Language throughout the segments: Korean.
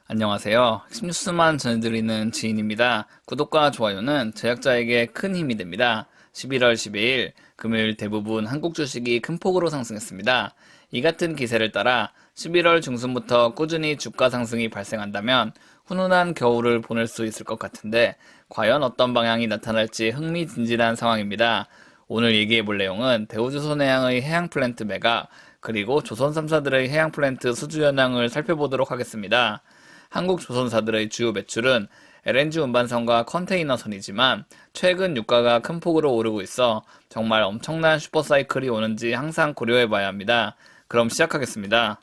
안녕하세요. 핵심 뉴스만 전해드리는 지인입니다. 구독과 좋아요는 제작자에게 큰 힘이 됩니다. 11월 12일 금요일 대부분 한국 주식이 큰 폭으로 상승했습니다. 이 같은 기세를 따라 11월 중순부터 꾸준히 주가 상승이 발생한다면 훈훈한 겨울을 보낼 수 있을 것 같은데 과연 어떤 방향이 나타날지 흥미진진한 상황입니다. 오늘 얘기해볼 내용은 대우조선해양의 해양 플랜트 매각 그리고 조선 3사들의 해양 플랜트 수주 현황을 살펴보도록 하겠습니다. 한국 조선사들의 주요 매출은 LNG 운반선과 컨테이너선이지만 최근 유가가 큰 폭으로 오르고 있어 정말 엄청난 슈퍼사이클이 오는지 항상 고려해봐야 합니다. 그럼 시작하겠습니다.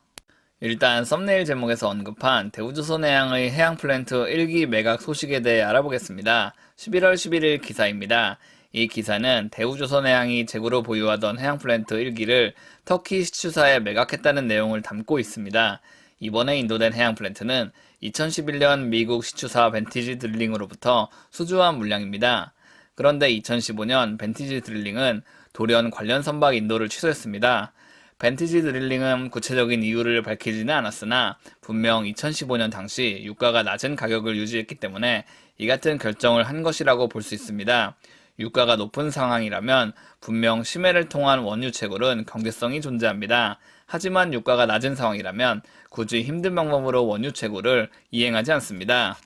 일단 썸네일 제목에서 언급한 대우조선해양의 해양 플랜트 1기 매각 소식에 대해 알아보겠습니다. 11월 11일 기사입니다. 이 기사는 대우조선해양이 재고로 보유하던 해양 플랜트 1기를 터키 시추사에 매각했다는 내용을 담고 있습니다. 이번에 인도된 해양 플랜트는 2011년 미국 시추사 벤티지 드릴링으로부터 수주한 물량입니다. 그런데 2015년 벤티지 드릴링은 돌연 관련 선박 인도를 취소했습니다. 벤티지 드릴링은 구체적인 이유를 밝히지는 않았으나 분명 2015년 당시 유가가 낮은 가격을 유지했기 때문에 이 같은 결정을 한 것이라고 볼 수 있습니다. 유가가 높은 상황이라면 분명 심해를 통한 원유 채굴은 경제성이 존재합니다. 하지만 유가가 낮은 상황이라면 굳이 힘든 방법으로 원유 채굴을 이행하지 않습니다.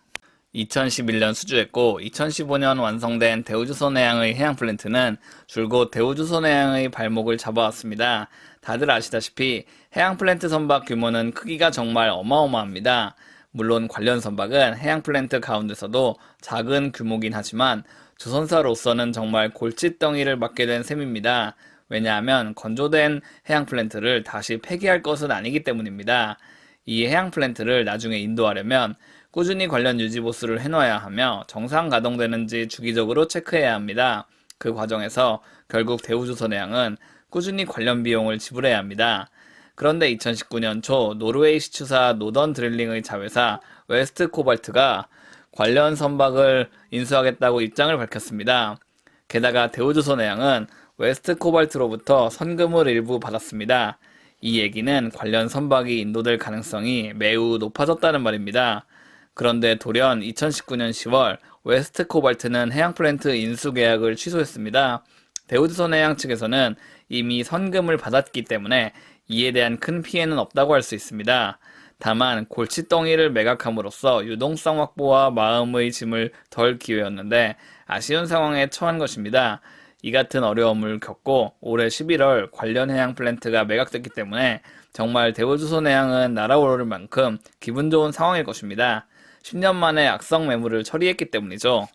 2011년 수주했고 2015년 완성된 대우조선해양의 해양 플랜트는 줄곧 대우조선해양의 발목을 잡아왔습니다. 다들 아시다시피 해양 플랜트 선박 규모는 크기가 정말 어마어마합니다. 물론 관련 선박은 해양 플랜트 가운데서도 작은 규모긴 하지만 조선사로서는 정말 골칫덩이를 맞게 된 셈입니다. 왜냐하면 건조된 해양 플랜트를 다시 폐기할 것은 아니기 때문입니다. 이 해양 플랜트를 나중에 인도하려면 꾸준히 관련 유지 보수를 해놔야 하며 정상 가동되는지 주기적으로 체크해야 합니다. 그 과정에서 결국 대우조선해양은 꾸준히 관련 비용을 지불해야 합니다. 그런데 2019년 초 노르웨이 시추사 노던 드릴링의 자회사 웨스트 코발트가 관련 선박을 인수하겠다고 입장을 밝혔습니다. 게다가 대우조선해양은 웨스트 코발트로부터 선금을 일부 받았습니다. 이 얘기는 관련 선박이 인도될 가능성이 매우 높아졌다는 말입니다. 그런데 돌연 2019년 10월 웨스트 코발트는 해양 플랜트 인수 계약을 취소했습니다. 대우조선해양 측에서는 이미 선금을 받았기 때문에 이에 대한 큰 피해는 없다고 할 수 있습니다. 다만 골칫덩이를 매각함으로써 유동성 확보와 마음의 짐을 덜 기회였는데 아쉬운 상황에 처한 것입니다. 이 같은 어려움을 겪고 올해 11월 관련 해양 플랜트가 매각됐기 때문에 정말 대우조선해양은 날아오를 만큼 기분 좋은 상황일 것입니다. 10년 만에 악성 매물을 처리했기 때문이죠.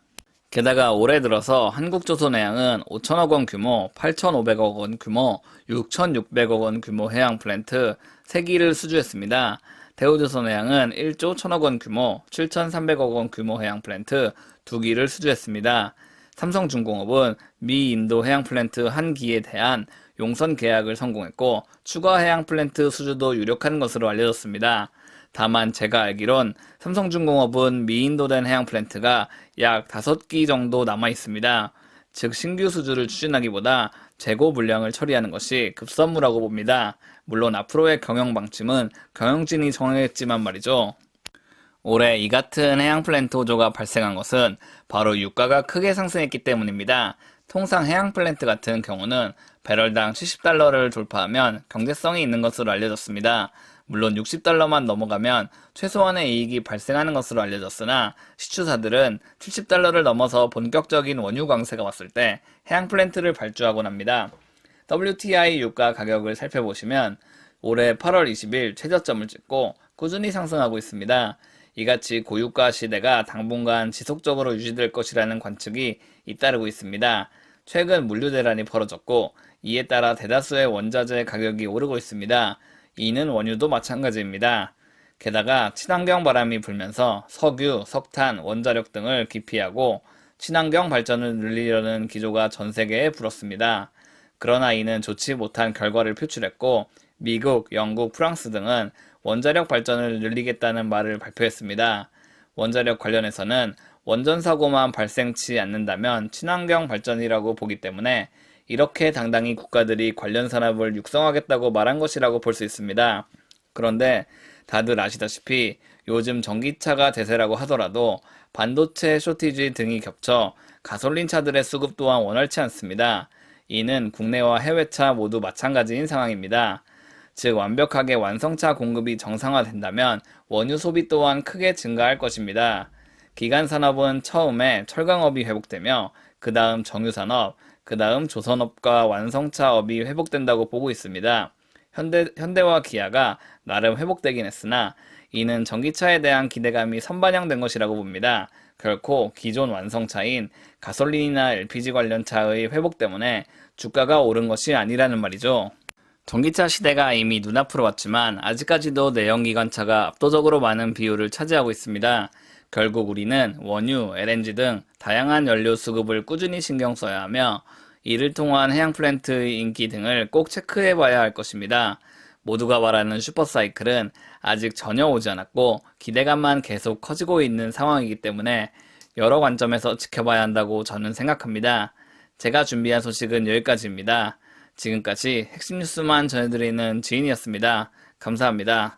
게다가 올해 들어서 한국조선해양은 5천억 원 규모, 8,500억 원 규모, 6,600억 원 규모 해양 플랜트 3기를 수주했습니다. 대우조선해양은 1조 1천억 원 규모, 7,300억 원 규모 해양 플랜트 2기를 수주했습니다. 삼성중공업은 미 인도 해양 플랜트 1기에 대한 용선 계약을 성공했고 추가 해양 플랜트 수주도 유력한 것으로 알려졌습니다. 다만 제가 알기론 삼성중공업은 미인도된 해양 플랜트가 약 5기 정도 남아 있습니다. 즉 신규 수주를 추진하기보다 재고 물량을 처리하는 것이 급선무라고 봅니다. 물론 앞으로의 경영 방침은 경영진이 정하겠지만 말이죠. 올해 이 같은 해양 플랜트 호조가 발생한 것은 바로 유가가 크게 상승했기 때문입니다. 통상 해양 플랜트 같은 경우는 배럴당 70달러를 돌파하면 경제성이 있는 것으로 알려졌습니다. 물론 60달러만 넘어가면 최소한의 이익이 발생하는 것으로 알려졌으나 시추사들은 70달러를 넘어서 본격적인 원유 강세가 왔을 때 해양 플랜트를 발주하곤 합니다. WTI 유가 가격을 살펴보시면 올해 8월 20일 최저점을 찍고 꾸준히 상승하고 있습니다. 이같이 고유가 시대가 당분간 지속적으로 유지될 것이라는 관측이 잇따르고 있습니다. 최근 물류 대란이 벌어졌고 이에 따라 대다수의 원자재 가격이 오르고 있습니다. 이는 원유도 마찬가지입니다. 게다가 친환경 바람이 불면서 석유, 석탄, 원자력 등을 기피하고 친환경 발전을 늘리려는 기조가 전 세계에 불었습니다. 그러나 이는 좋지 못한 결과를 표출했고 미국, 영국, 프랑스 등은 원자력 발전을 늘리겠다는 말을 발표했습니다. 원자력 관련해서는 원전 사고만 발생치 않는다면 친환경 발전이라고 보기 때문에 이렇게 당당히 국가들이 관련 산업을 육성하겠다고 말한 것이라고 볼 수 있습니다. 그런데 다들 아시다시피 요즘 전기차가 대세라고 하더라도 반도체 쇼티지 등이 겹쳐 가솔린 차들의 수급 또한 원활치 않습니다. 이는 국내와 해외차 모두 마찬가지인 상황입니다. 즉 완벽하게 완성차 공급이 정상화된다면 원유 소비 또한 크게 증가할 것입니다. 기간 산업은 처음에 철강업이 회복되며 그 다음 정유산업, 그 다음 조선업과 완성차업이 회복된다고 보고 있습니다. 현대와 기아가 나름 회복되긴 했으나 이는 전기차에 대한 기대감이 선반영된 것이라고 봅니다. 결코 기존 완성차인 가솔린이나 LPG 관련 차의 회복 때문에 주가가 오른 것이 아니라는 말이죠. 전기차 시대가 이미 눈앞으로 왔지만 아직까지도 내연기관차가 압도적으로 많은 비율을 차지하고 있습니다. 결국 우리는 원유, LNG 등 다양한 연료 수급을 꾸준히 신경 써야 하며 이를 통한 해양 플랜트의 인기 등을 꼭 체크해 봐야 할 것입니다. 모두가 말하는 슈퍼사이클은 아직 전혀 오지 않았고 기대감만 계속 커지고 있는 상황이기 때문에 여러 관점에서 지켜봐야 한다고 저는 생각합니다. 제가 준비한 소식은 여기까지입니다. 지금까지 핵심 뉴스만 전해드리는 지인이었습니다. 감사합니다.